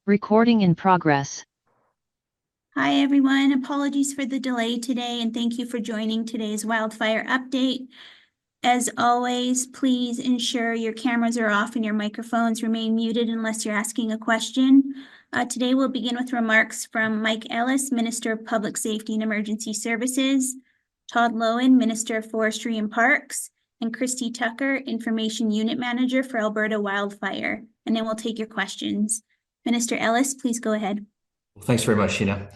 Recording in progress. Hi, everyone. Apologies for the delay today, and thank you for joining today's wildfire update. As always, please ensure your cameras are off and your microphones remain muted unless you're asking a question. Today, we'll begin with remarks from Mike Ellis, Minister of Public Safety and Emergency Services, Todd Loewen, Minister of Forestry and Parks, and Christie Tucker, Information Unit Manager for Alberta Wildfire. And then we'll take your questions. Minister Ellis, please go ahead. Well, thanks very much, Sheena.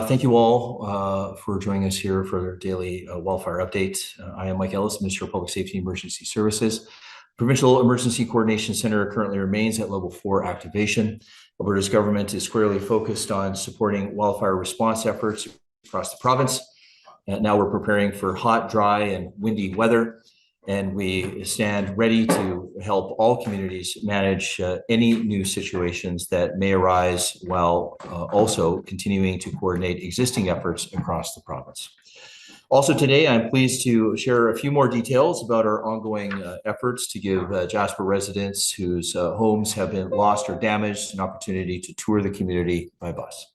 Thank you all for joining us here for our daily wildfire update. I am Mike Ellis, Minister of Public Safety and Emergency Services. Provincial Emergency Coordination Center currently remains at level 4 activation. Alberta's government is squarely focused on supporting wildfire response efforts across the province. Now we're preparing for hot, dry, and windy weather, and we stand ready to help all communities manage any new situations that may arise while also continuing to coordinate existing efforts across the province. Also today, I'm pleased to share a few more details about our ongoing efforts to give Jasper residents whose homes have been lost or damaged an opportunity to tour the community by bus.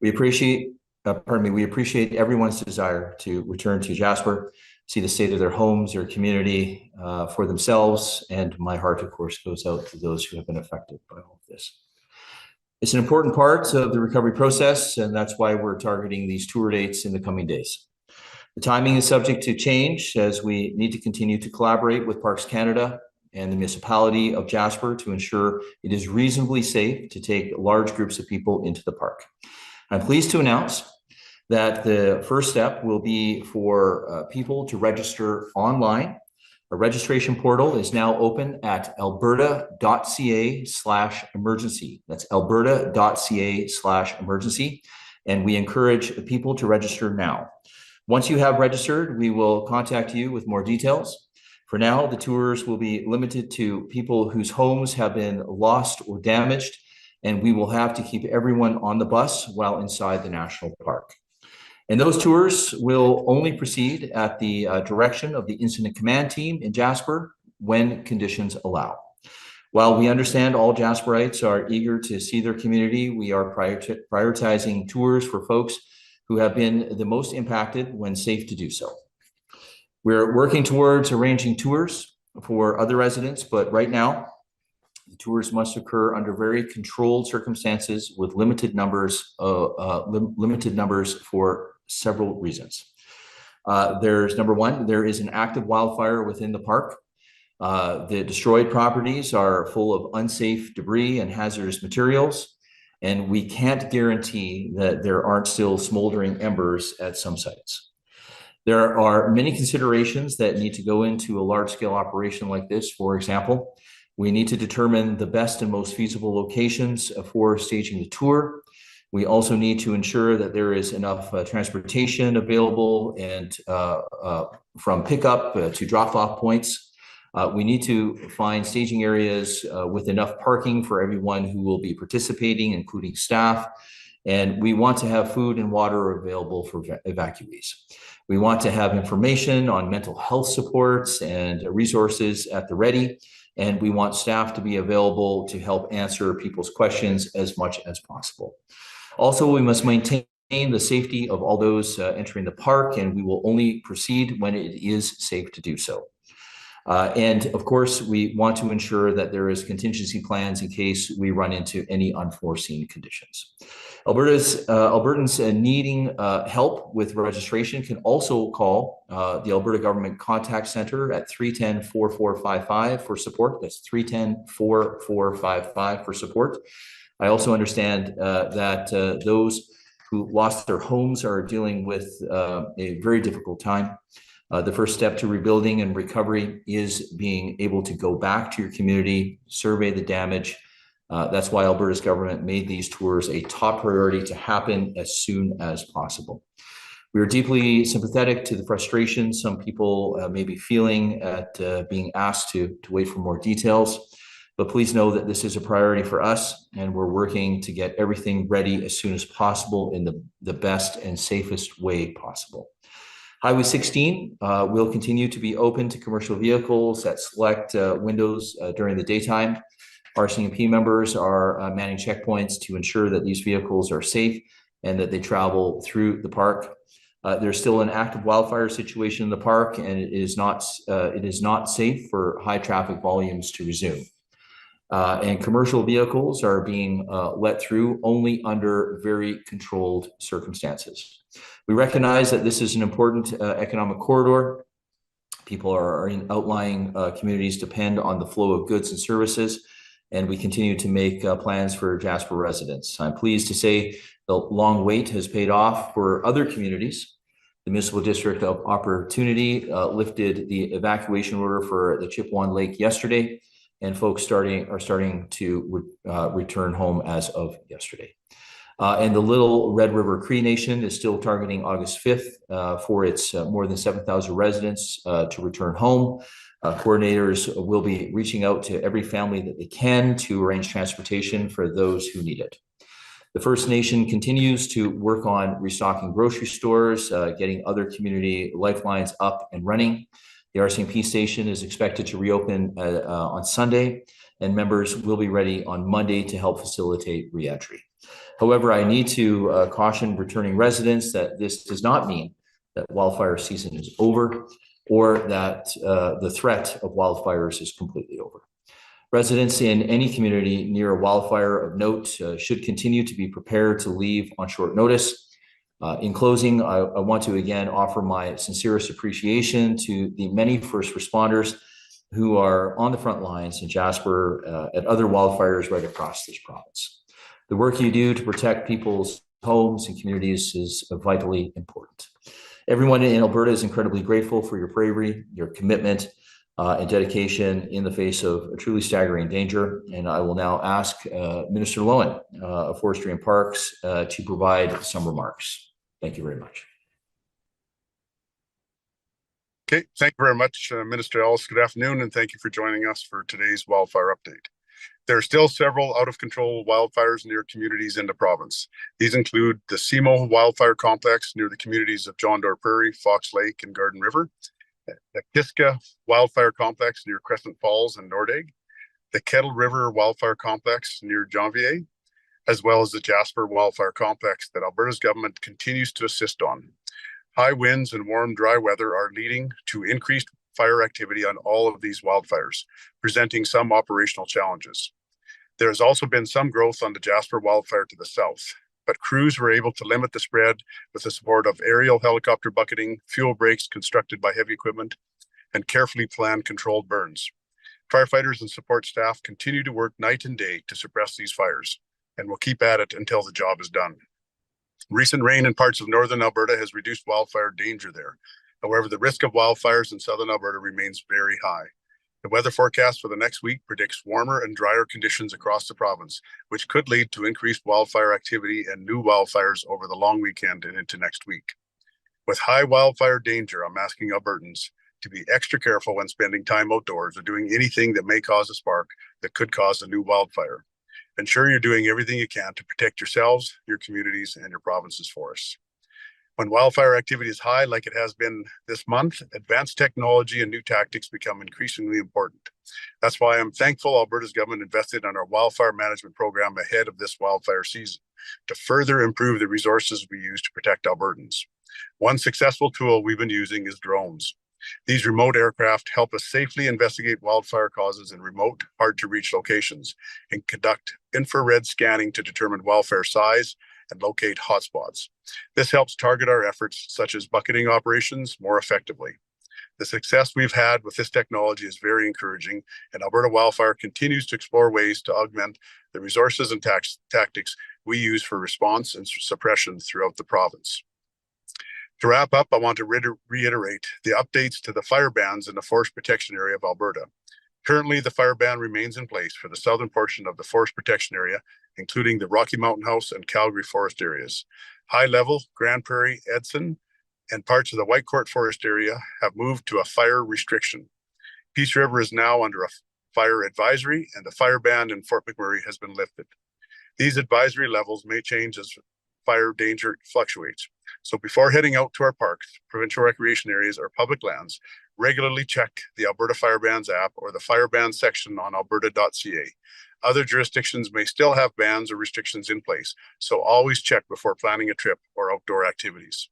We appreciate everyone's desire to return to Jasper, see the state of their homes, their community for themselves, and my heart, of course, goes out to those who have been affected by all of this. It's an important part of the recovery process, and that's why we're targeting these tour dates in the coming days. The timing is subject to change as we need to continue to collaborate with Parks Canada and the municipality of Jasper to ensure it is reasonably safe to take large groups of people into the park. I'm pleased to announce that the first step will be for people to register online. Our registration portal is now open at alberta.ca/emergency. That's alberta.ca/emergency. And we encourage people to register now. Once you have registered, we will contact you with more details. For now, the tours will be limited to people whose homes have been lost or damaged, and we will have to keep everyone on the bus while inside the national park. And those tours will only proceed at the direction of the Incident Command Team in Jasper when conditions allow. While we understand all Jasperites are eager to see their community, we are prioritizing tours for folks who have been the most impacted when safe to do so. We're working towards arranging tours for other residents, but right now, the tours must occur under very controlled circumstances with limited numbers for several reasons. There's number one, there is an active wildfire within the park. The destroyed properties are full of unsafe debris and hazardous materials, and we can't guarantee that there aren't still smoldering embers at some sites. There are many considerations that need to go into a large-scale operation like this. For example, we need to determine the best and most feasible locations for staging the tour. We also need to ensure that there is enough transportation available and from pickup to drop-off points. We need to find staging areas with enough parking for everyone who will be participating, including staff. And we want to have food and water available for evacuees. We want to have information on mental health supports and resources at the ready. And we want staff to be available to help answer people's questions as much as possible. Also, we must maintain the safety of all those entering the park, and we will only proceed when it is safe to do so. And of course, we want to ensure that there is contingency plans in case we run into any unforeseen conditions. Albertans needing help with registration can also call the Alberta Government Contact Center at 310-4455 for support. That's 310-4455 for support. I also understand that those who lost their homes are dealing with a very difficult time. The first step to rebuilding and recovery is being able to go back to your community, survey the damage. That's why Alberta's government made these tours a top priority to happen as soon as possible. We are deeply sympathetic to the frustration some people may be feeling at being asked to wait for more details. But please know that this is a priority for us, and we're working to get everything ready as soon as possible in the best and safest way possible. Highway 16 will continue to be open to commercial vehicles at select windows during the daytime. RCMP members are manning checkpoints to ensure that these vehicles are safe and that they travel through the park. There's still an active wildfire situation in the park, and it is not safe for high traffic volumes to resume. And commercial vehicles are being let through only under very controlled circumstances. We recognize that this is an important economic corridor. People are in outlying communities depend on the flow of goods and services, and we continue to make plans for Jasper residents. I'm pleased to say the long wait has paid off for other communities. The Municipal District of Opportunity lifted the evacuation order for the Chippewa Lake yesterday, and folks are starting to return home as of yesterday. And the Little Red River Cree Nation is still targeting August 5th for its more than 7,000 residents to return home. Coordinators will be reaching out to every family that they can to arrange transportation for those who need it. The First Nation continues to work on restocking grocery stores, getting other community lifelines up and running. The RCMP station is expected to reopen on Sunday, and members will be ready on Monday to help facilitate reentry. However, I need to caution returning residents that this does not mean that wildfire season is over or that the threat of wildfires is completely over. Residents in any community near a wildfire of note should continue to be prepared to leave on short notice. In closing, I want to again offer my sincerest appreciation to the many first responders who are on the front lines in Jasper at other wildfires right across this province. The work you do to protect people's homes and communities is vitally important. Everyone in Alberta is incredibly grateful for your bravery, your commitment, and dedication in the face of a truly staggering danger. And I will now ask Minister Loewen of Forestry and Parks to provide some remarks. Thank you very much. Okay, thank you very much, Minister Ellis. Good afternoon, and thank you for joining us for today's wildfire update. There are still several out-of-control wildfires near communities in the province. These include the Simo Wildfire Complex near the communities of John Doerr Prairie, Fox Lake, and Garden River, the Kiska Wildfire Complex near Crescent Falls and Nordegg, the Kettle River Wildfire Complex near Janvier, as well as the Jasper Wildfire Complex that Alberta's government continues to assist on. High winds and warm, dry weather are leading to increased fire activity on all of these wildfires, presenting some operational challenges. There has also been some growth on the Jasper Wildfire to the south, but crews were able to limit the spread with the support of aerial helicopter bucketing, fuel breaks constructed by heavy equipment, and carefully planned controlled burns. Firefighters and support staff continue to work night and day to suppress these fires, and will keep at it until the job is done. Recent rain in parts of northern Alberta has reduced wildfire danger there. However, the risk of wildfires in southern Alberta remains very high. The weather forecast for the next week predicts warmer and drier conditions across the province, which could lead to increased wildfire activity and new wildfires over the long weekend and into next week. With high wildfire danger, I'm asking Albertans to be extra careful when spending time outdoors or doing anything that may cause a spark that could cause a new wildfire. Ensure you're doing everything you can to protect yourselves, your communities, and your province's forests. When wildfire activity is high, like it has been this month, advanced technology and new tactics become increasingly important. That's why I'm thankful Alberta's government invested in our wildfire management program ahead of this wildfire season to further improve the resources we use to protect Albertans. One successful tool we've been using is drones. These remote aircraft help us safely investigate wildfire causes in remote, hard-to-reach locations and conduct infrared scanning to determine wildfire size and locate hotspots. This helps target our efforts, such as bucketing operations, more effectively. The success we've had with this technology is very encouraging, and Alberta Wildfire continues to explore ways to augment the resources and tactics we use for response and suppression throughout the province. To wrap up, I want to reiterate the updates to the fire bans in the forest protection area of Alberta. Currently, the fire ban remains in place for the southern portion of the forest protection area, including the Rocky Mountain House and Calgary forest areas. High Level, Grand Prairie, Edson, and parts of the Whitecourt forest area have moved to a fire restriction. Peace River is now under a fire advisory, and the fire ban in Fort McMurray has been lifted. These advisory levels may change as fire danger fluctuates. So before heading out to our parks, provincial recreation areas, or public lands, regularly check the Alberta Fire Bans app or the Fire Ban section on alberta.ca. Other jurisdictions may still have bans or restrictions in place, so always check before planning a trip or outdoor activities.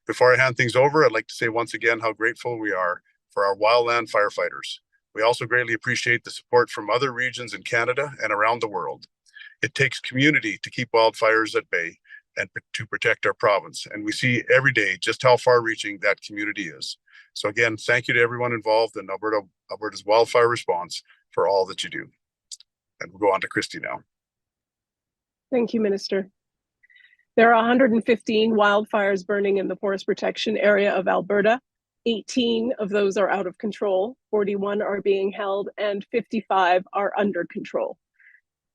Before I hand things over, I'd like to say once again how grateful we are for our wildland firefighters. We also greatly appreciate the support from other regions in Canada and around the world. It takes community to keep wildfires at bay and to protect our province. And we see every day just how far-reaching that community is. So again, thank you to everyone involved in Alberta's wildfire response for all that you do. And we'll go on to Christie now. Thank you, Minister. There are 115 wildfires burning in the forest protection area of Alberta. 18 of those are out of control, 41 are being held, and 55 are under control.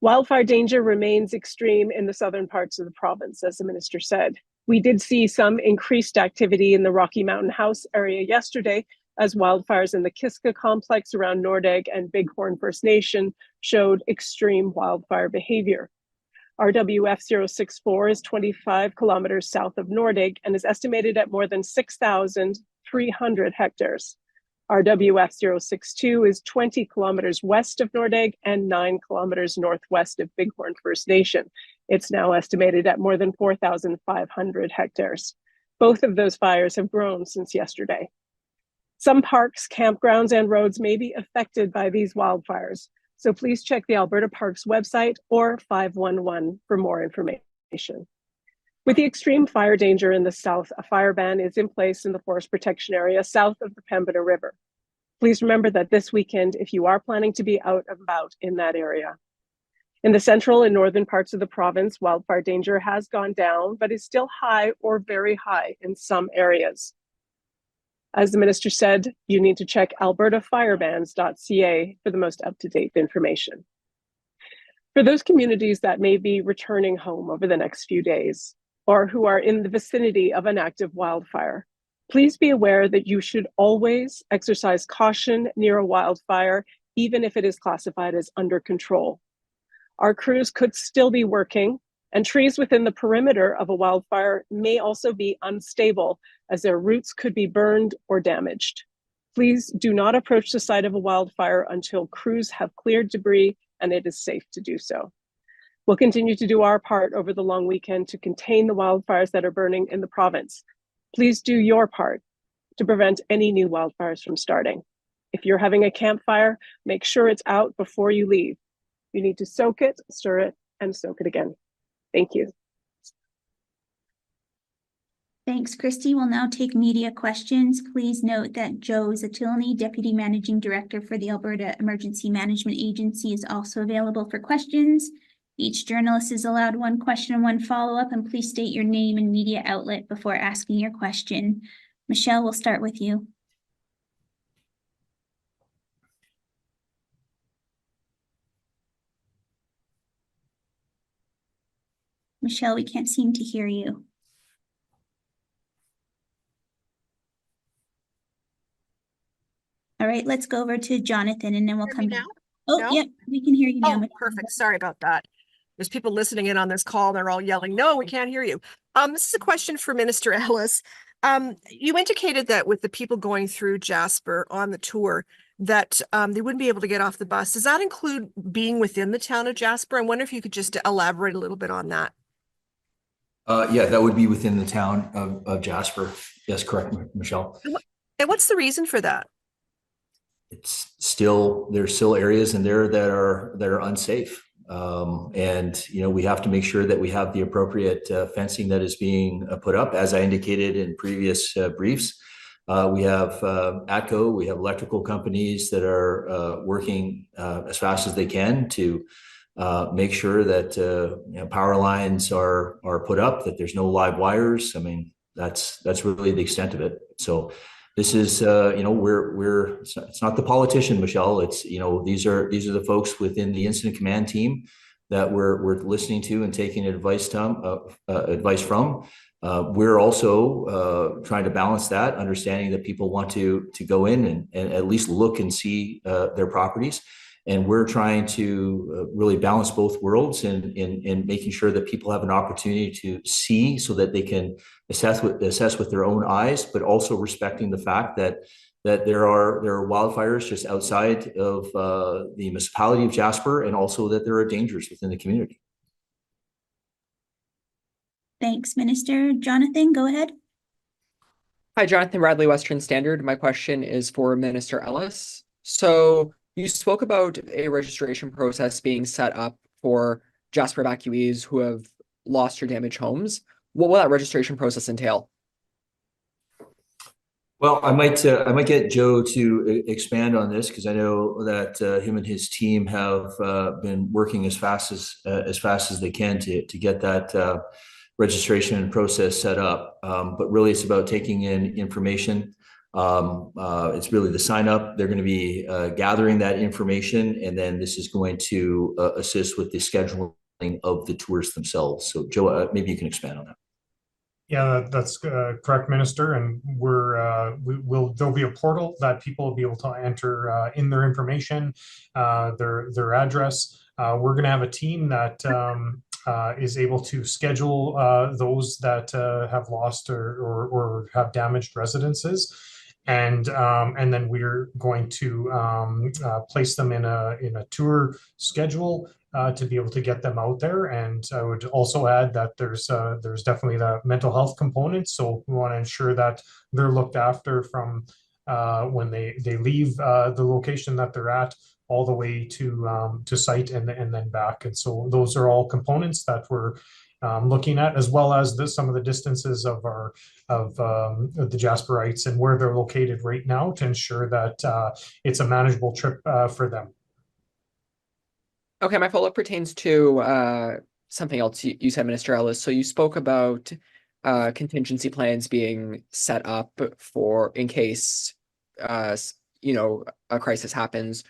Wildfire danger remains extreme in the southern parts of the province, as the minister said. We did see some increased activity in the Rocky Mountain House area yesterday, as wildfires in the Kiska complex around Nordegg and Bighorn First Nation showed extreme wildfire behavior. RWF 064 is 25 kilometers south of Nordegg and is estimated at more than 6,300 hectares. RWF 062 is 20 kilometers west of Nordegg and 9 kilometers northwest of Bighorn First Nation. It's now estimated at more than 4,500 hectares. Both of those fires have grown since yesterday. Some parks, campgrounds, and roads may be affected by these wildfires, so please check the Alberta Parks website or 511 for more information. With the extreme fire danger in the south, a fire ban is in place in the forest protection area south of the Pembina River. Please remember that this weekend, if you are planning to be out and about in that area. In the central and northern parts of the province, wildfire danger has gone down, but is still high or very high in some areas. As the minister said, you need to check albertafirebans.ca for the most up-to-date information. For those communities that may be returning home over the next few days, or who are in the vicinity of an active wildfire, please be aware that you should always exercise caution near a wildfire, even if it is classified as under control. Our crews could still be working, and trees within the perimeter of a wildfire may also be unstable, as their roots could be burned or damaged. Please do not approach the site of a wildfire until crews have cleared debris and it is safe to do so. We'll continue to do our part over the long weekend to contain the wildfires that are burning in the province. Please do your part to prevent any new wildfires from starting. If you're having a campfire, make sure it's out before you leave. You need to soak it, stir it, and soak it again. Thank you. Thanks, Christie. We'll now take media questions. Please note that Joe Zatylny, Deputy Managing Director for the Alberta Emergency Management Agency, is also available for questions. Each journalist is allowed one question and one follow-up, and please state your name and media outlet before asking your question. Michelle, we'll start with you. Michelle, we can't seem to hear you. All right, let's go over to Jonathan and then we'll come back. Oh, no? Yep, we can hear you now. Oh, perfect. Sorry about that. There's people listening in on this call. They're all yelling, no, we can't hear you. This is a question for Minister Ellis. You indicated that with the people going through Jasper on the tour, that they wouldn't be able to get off the bus. Does that include being within the town of Jasper? I wonder if you could just elaborate a little bit on that. Yeah, that would be within the town of Jasper. Yes, correct, Michelle. And what's the reason for that? It's still, there's still areas in there that are unsafe. And, you know, we have to make sure that we have the appropriate fencing that is being put up. As I indicated in previous briefs, we have ATCO, we have electrical companies that are working as fast as they can to make sure that you know, power lines are put up, that there's no live wires. I mean, that's really the extent of it. So this is, you know, it's not the politician, Michelle. It's, you know, these are the folks within the incident command team that we're listening to and taking advice from. We're also trying to balance that, understanding that people want to go in and at least look and see their properties. And we're trying to really balance both worlds in making sure that people have an opportunity to see so that they can assess with their own eyes, but also respecting the fact that that there are wildfires just outside of the municipality of Jasper, and also that there are dangers within the community. Thanks, Minister. Jonathan, go ahead. Hi, Jonathan Bradley, Western Standard. My question is for Minister Ellis. So you spoke about a registration process being set up for Jasper evacuees who have lost or damaged homes. What will that registration process entail? Well, I might get Joe to expand on this, because I know that him and his team have been working as fast as they can to get that registration process set up. But really, it's about taking in information. It's really the sign up. They're going to be gathering that information, and then this is going to assist with the scheduling of the tours themselves. So, Joe, maybe you can expand on that. Yeah, that's correct, Minister. And there'll be a portal that people will be able to enter in their information, their address. We're going to have a team that is able to schedule those that have lost or have damaged residences. And then we're going to place them in a tour schedule to be able to get them out there. And I would also add that there's definitely the mental health component. So we want to ensure that they're looked after from when they leave the location that they're at all the way to site and then back. And so those are all components that we're looking at, as well as some of the distances of the Jasperites and where they're located right now, to ensure that it's a manageable trip for them. Okay, my follow-up pertains to something else you said, Minister Ellis. So you spoke about contingency plans being set up for in case a crisis happens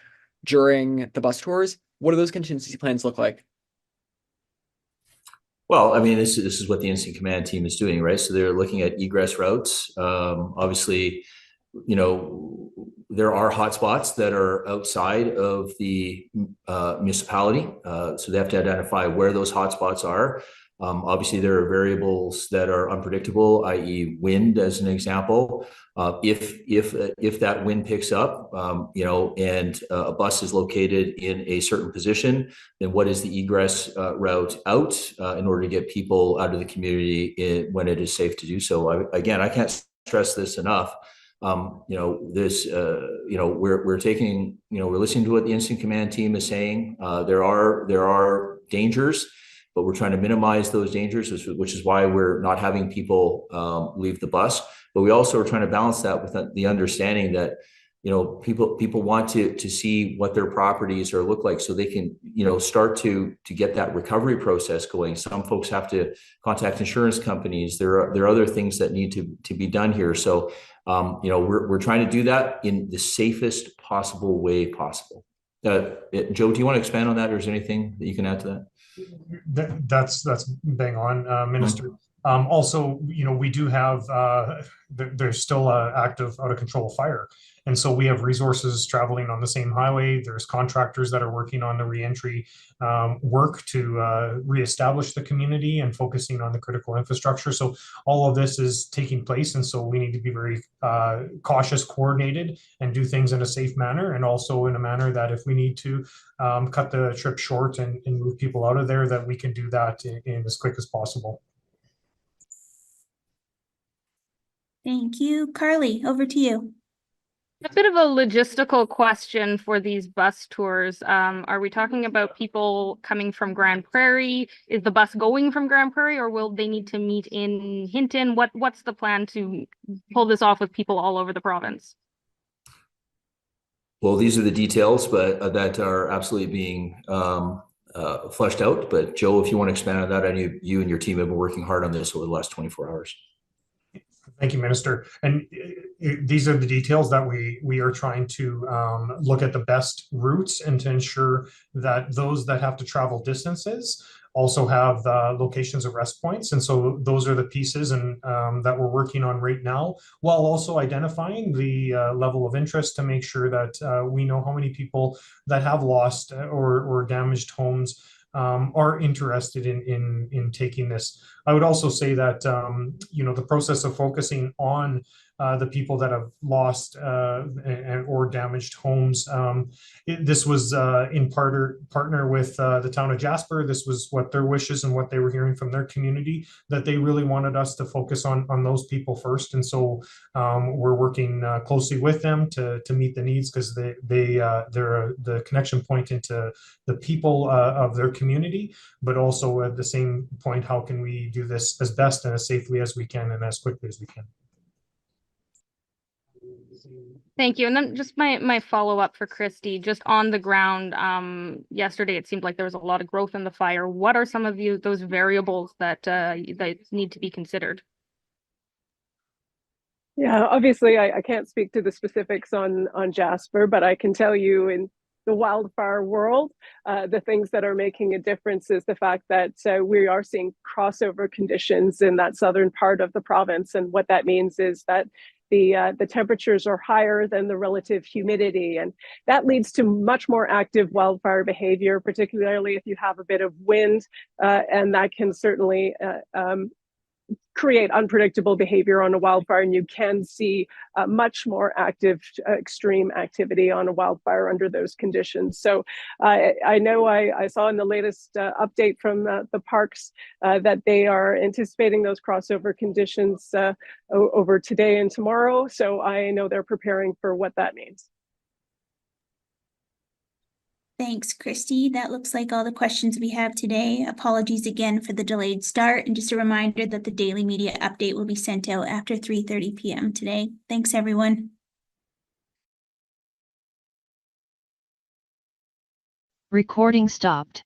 during the bus tours. What do those contingency plans look like? Well, I mean, this is what the incident command team is doing, right? So they're looking at egress routes. Obviously, there are hotspots that are outside of the municipality. So they have to identify where those hotspots are. Obviously, there are variables that are unpredictable, i.e. wind, as an example. If that wind picks up, and a bus is located in a certain position, then what is the egress route out in order to get people out of the community when it is safe to do so? Again, I can't stress this enough. We're taking, we're listening to what the incident command team is saying. There are dangers, but we're trying to minimize those dangers, which is why we're not having people leave the bus. But we also are trying to balance that with the understanding that, people want to see what their properties are look like, so they can, start to get that recovery process going. Some folks have to contact insurance companies. There are other things that need to be done here. So, we're trying to do that in the safest possible way possible. Joe, do you want to expand on that, or is there anything that you can add to that? That's bang on, Minister. Also, we do have there's still an active out of control fire, and so we have resources traveling on the same highway. There's contractors that are working on the reentry work to reestablish the community and focusing on the critical infrastructure. So all of this is taking place, and so we need to be very cautious, coordinated, and do things in a safe manner, and also in a manner that if we need to cut the trip short and move people out of there, that we can do that in as quick as possible. Thank you. Carly, over to you. A bit of a logistical question for these bus tours. Are we talking about people coming from Grand Prairie? Is the bus going from Grand Prairie, or will they need to meet in Hinton? What's the plan to pull this off with people all over the province? Well, these are the details, but that are absolutely being fleshed out. But Joe, if you want to expand on that, I know you and your team have been working hard on this over the last 24 hours. Thank you, Minister. And these are the details that we are trying to look at the best routes, and to ensure that those that have to travel distances also have locations of rest points. And so those are the pieces and that we're working on right now, while also identifying the level of interest to make sure that we know how many people that have lost or damaged homes are interested in taking this. I would also say that, you know, the process of focusing on the people that have lost or damaged homes. This was in partner with the town of Jasper. This was what their wishes and what they were hearing from their community, that they really wanted us to focus on those people first. And so we're working closely with them to meet the needs, because they're the connection point into the people of their community, but also at the same point, how can we do this as best and as safely as we can and as quickly as we can. Thank you. And then just my follow-up for Christie, just on the ground, yesterday it seemed like there was a lot of growth in the fire. What are some of those variables that need to be considered? Yeah, obviously I can't speak to the specifics on Jasper, but I can tell you in the wildfire world, the things that are making a difference is the fact that we are seeing crossover conditions in that southern part of the province. And what that means is that the temperatures are higher than the relative humidity, and that leads to much more active wildfire behavior, particularly if you have a bit of wind, and that can certainly create unpredictable behavior on a wildfire, and you can see much more active extreme activity on a wildfire under those conditions. So I know I saw in the latest update from the parks that they are anticipating those crossover conditions over today and tomorrow. So I know they're preparing for what that means. Thanks, Christie. That looks like all the questions we have today. Apologies again for the delayed start, and just a reminder that the daily media update will be sent out after 3:30 p.m. today. Thanks, everyone. Recording stopped.